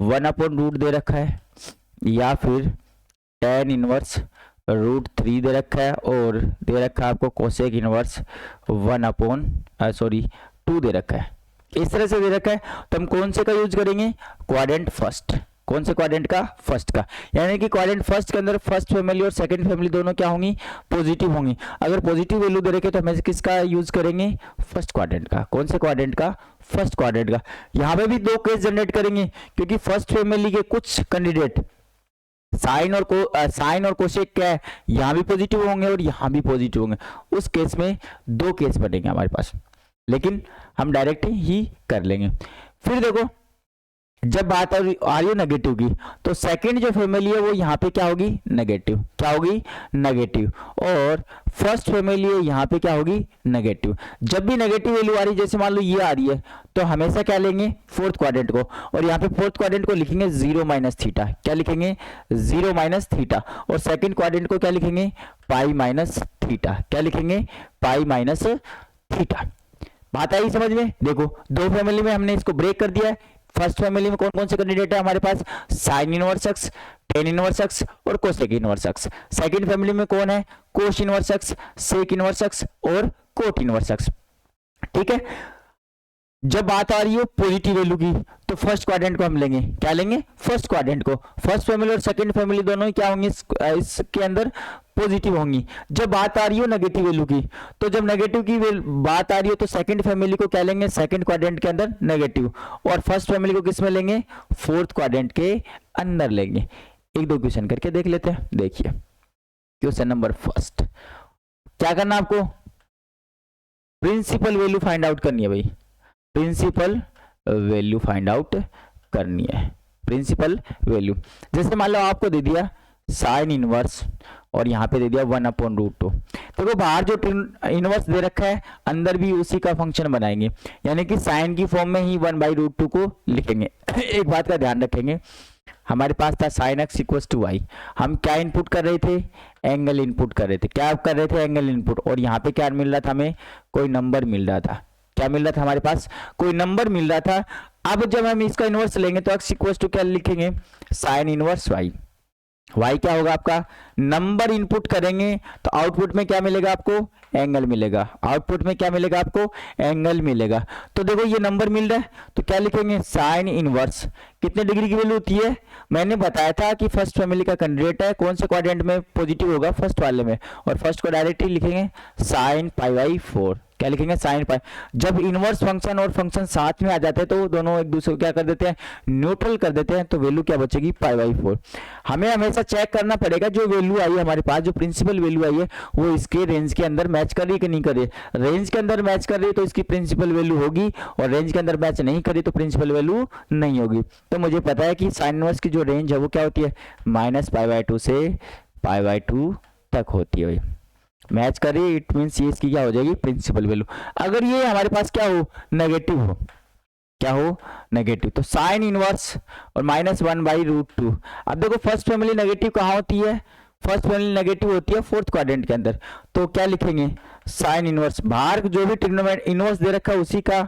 1/रूट दे रखा है, या फिर टेन इनवर्स √3 दे रखा है, और दे रखा है आपको कोसेक इनवर्स 2 दे रखा है, इस तरह से दे रखा है, तो हम कौन से का यूज करेंगे, क्वाड्रेंट फर्स्ट। कौन से क्वाड्रेंट का, फर्स्ट का, यानी कि क्वाड्रेंट फर्स्ट के अंदर फर्स्ट फैमिली और सेकंड फैमिली दोनों क्या होंगी, पॉजिटिव होंगी। अगर पॉजिटिव वैल्यू दे रखे तो हमें किसका यूज करेंगे, फर्स्ट क्वाड्रेंट का। कौन से क्वाड्रेंट का, फर्स्ट क्वाड्रेंट का। यहाँ पे भी 2 केस जनरेट करेंगे, क्योंकि फर्स्ट फैमिली के कुछ कैंडिडेट साइन और कोसेक क्या है, यहाँ भी पॉजिटिव होंगे और यहाँ भी पॉजिटिव होंगे। उस केस में 2 केस बनेंगे हमारे पास। लेकिन हम डायरेक्ट ही कर लेंगे। फिर देखो जब बात आ रही है नेगेटिव की, तो सेकंड जो फैमिली है वो यहाँ पे क्या होगी, नेगेटिव। क्या होगी, नेगेटिव। और फर्स्ट फैमिली है यहाँ पे क्या होगी, नेगेटिव। जब भी नेगेटिव वैल्यू आ रही है, जैसे मान लो ये आ रही है, तो हमेशा क्या लेंगे, फोर्थ क्वाड्रेंट को। और यहाँ पे फोर्थ क्वाड्रेंट को लिखेंगे 0 माइनस थीटा। क्या लिखेंगे, 0 माइनस थीटा। और सेकेंड क्वाड्रेंट को क्या लिखेंगे, पाई माइनस थीटा। क्या लिखेंगे, पाई माइनस थीटा। बात आई समझ में। देखो दो फैमिली में हमने इसको ब्रेक कर दिया है। फर्स्ट फैमिली में कौन कौन से कैंडिडेट है हमारे पास, sine inverse x, tan inverse x और cosec inverse x. Second family में कौन है, cos inverse x, sec inverse x और कोट इनवर्स एक्स। ठीक है। जब बात आ रही है पॉजिटिव वैल्यू की, तो फर्स्ट क्वाड्रेंट को हम लेंगे। क्या लेंगे, फर्स्ट क्वाड्रेंट को। फर्स्ट फैमिली और सेकंड फैमिली दोनों ही क्या होंगे, इसके अंदर पॉजिटिव होंगी। जब बात आ रही है नेगेटिव वैल्यू की, तो जब नेगेटिव की बात आ रही है तो सेकंड फैमिली को क्या लेंगे, सेकंड क्वाड्रेंट के अंदर नेगेटिव। और फर्स्ट फैमिली को किस में लेंगे, फोर्थ क्वाड्रेंट के अंदर लेंगे। एक दो क्वेश्चन करके देख लेते हैं। देखिए क्वेश्चन नंबर फर्स्ट, क्या करना आपको, प्रिंसिपल वैल्यू फाइंड आउट करनी है भाई। प्रिंसिपल वैल्यू फाइंड आउट करनी है, प्रिंसिपल वैल्यू। जैसे मान लो आपको दे दिया साइन इनवर्स और यहाँ पे दे दिया 1/√2। देखो बाहर जो इनवर्स दे रखा है, अंदर भी उसी का फंक्शन बनाएंगे, यानी कि साइन की फॉर्म में ही 1/√2 को लिखेंगे। एक बात का ध्यान रखेंगे, हमारे पास था sine x equal to y. हम क्या इनपुट कर रहे थे, एंगल इनपुट कर रहे थे। क्या कर रहे थे, एंगल इनपुट। और यहाँ पे क्या मिल रहा था, हमें कोई नंबर मिल रहा था। क्या मिल रहा था, हमारे पास कोई नंबर मिल रहा था। अब जब हम इसका इनवर्स लेंगे तो एक्स इक्वल टू क्या लिखेंगे, साइन इनवर्स वाई। वाई क्या होगा आपका, नंबर इनपुट करेंगे तो आउटपुट में क्या मिलेगा आपको, एंगल मिलेगा। आउटपुट में क्या मिलेगा आपको, एंगल मिलेगा। तो देखो ये नंबर मिल रहा है तो क्या लिखेंगे, साइन इनवर्स। कितने डिग्री की वैल्यू होती है, मैंने बताया था कि फर्स्ट फैमिली का कैंडिडेट है, कौन से क्वाड्रेंट में पॉजिटिव होगा, फर्स्ट वाले में। और फर्स्ट को डायरेक्टली लिखेंगे साइन π/4। क्या लिखेंगे, साइन पाई। जब इनवर्स फंक्शन और फंक्शन साथ में आ जाते हैं तो दोनों एक दूसरे को क्या कर देते हैं, न्यूट्रल कर देते हैं। तो वैल्यू क्या बचेगी, π/4। हमें हमेशा चेक करना पड़ेगा जो वैल्यू आई है हमारे पास, जो प्रिंसिपल वैल्यू आई है वो इसके रेंज के अंदर मैच कर रही है कि नहीं कर रही है। रेंज के अंदर मैच कर रही है तो इसकी प्रिंसिपल वैल्यू होगी, और रेंज के अंदर मैच नहीं करी तो प्रिंसिपल वैल्यू नहीं होगी। तो मुझे पता है कि साइन इनवर्स की जो रेंज है वो क्या होती है, -π/2 से π/2 तक होती है भाई। मैच करिए, इट मीन्स ये इसकी क्या हो जाएगी, प्रिंसिपल वैल्यू। अगर ये हमारे पास क्या हो, नेगेटिव हो, क्या हो, नेगेटिव, तो साइन इनवर्स और -1/√2। अब देखो फर्स्ट फैमिली नेगेटिव कहाँ होती है, फर्स्ट फैमिली नेगेटिव होती है फोर्थ क्वाड्रेंट के अंदर। तो क्या लिखेंगे, साइन इनवर्स। बाहर जो भी ट्रिग्नोमेट्री इनवर्स दे रखा है उसी का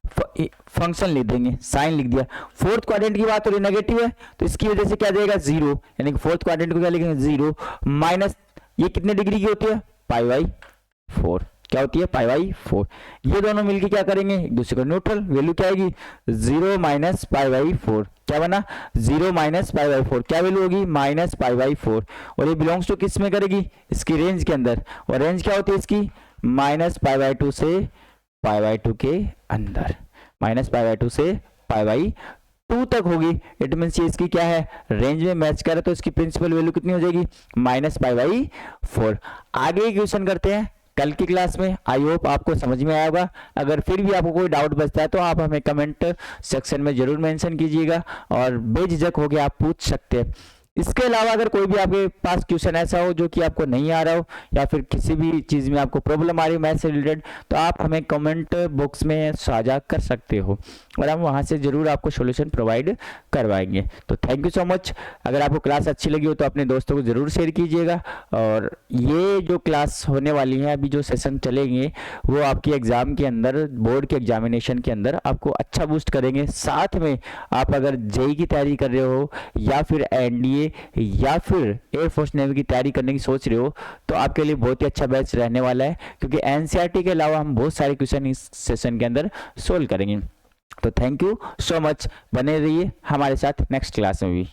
फंक्शन लिख देंगे, साइन लिख दिया। फोर्थ क्वाड्रेंट की बात हो रही नेगेटिव है तो इसकी वजह से क्या जाएगा, 0। यानी कि फोर्थ क्वाड्रेंट को क्या लिखेंगे, 0 माइनस, ये कितने डिग्री की होती है, π/4। क्या होती है, π/4। ये दोनों मिलके क्या करेंगे, एक दूसरे को न्यूट्रल। वैल्यू क्या आएगी, 0 माइनस π/4। क्या बना, 0 माइनस π/4। क्या वैल्यू होगी, -π/4। और ये बिलोंग्स टू किस में करेगी, इसकी रेंज के अंदर। और रेंज क्या होती है इसकी, -π/2 से π/2 के अंदर। -π/2 से π/2 तक होगी। इट मीन्स ये इसकी क्या है, रेंज में मैच करे तो इसकी प्रिंसिपल वैल्यू कितनी हो जाएगी, -π/4। आगे क्वेश्चन करते हैं कल की क्लास में। आई होप आपको समझ में आया होगा। अगर फिर भी आपको कोई डाउट बचता है तो आप हमें कमेंट सेक्शन में जरूर मेंशन कीजिएगा, और बेझिझक होकर आप पूछ सकते हैं। इसके अलावा अगर कोई भी आपके पास क्वेश्चन ऐसा हो जो कि आपको नहीं आ रहा हो, या फिर किसी भी चीज़ में आपको प्रॉब्लम आ रही है मैथ से रिलेटेड, तो आप हमें कमेंट बॉक्स में साझा कर सकते हो, और हम वहां से जरूर आपको सॉल्यूशन प्रोवाइड करवाएंगे। तो थैंक यू सो मच। अगर आपको क्लास अच्छी लगी हो तो अपने दोस्तों को ज़रूर शेयर कीजिएगा। और ये जो क्लास होने वाली है, अभी जो सेशन चलेंगे, वो आपकी एग्ज़ाम के अंदर, बोर्ड के एग्जामिनेशन के अंदर आपको अच्छा बूस्ट करेंगे। साथ में आप अगर जेई की तैयारी कर रहे हो, या फिर एनडीए या फिर एयरफोर्स नेवी की तैयारी करने की सोच रहे हो, तो आपके लिए बहुत ही अच्छा बैच रहने वाला है, क्योंकि एनसीईआरटी के अलावा हम बहुत सारे क्वेश्चन इस सेशन के अंदर सोल्व करेंगे। तो थैंक यू सो मच, बने रहिए हमारे साथ नेक्स्ट क्लास में भी।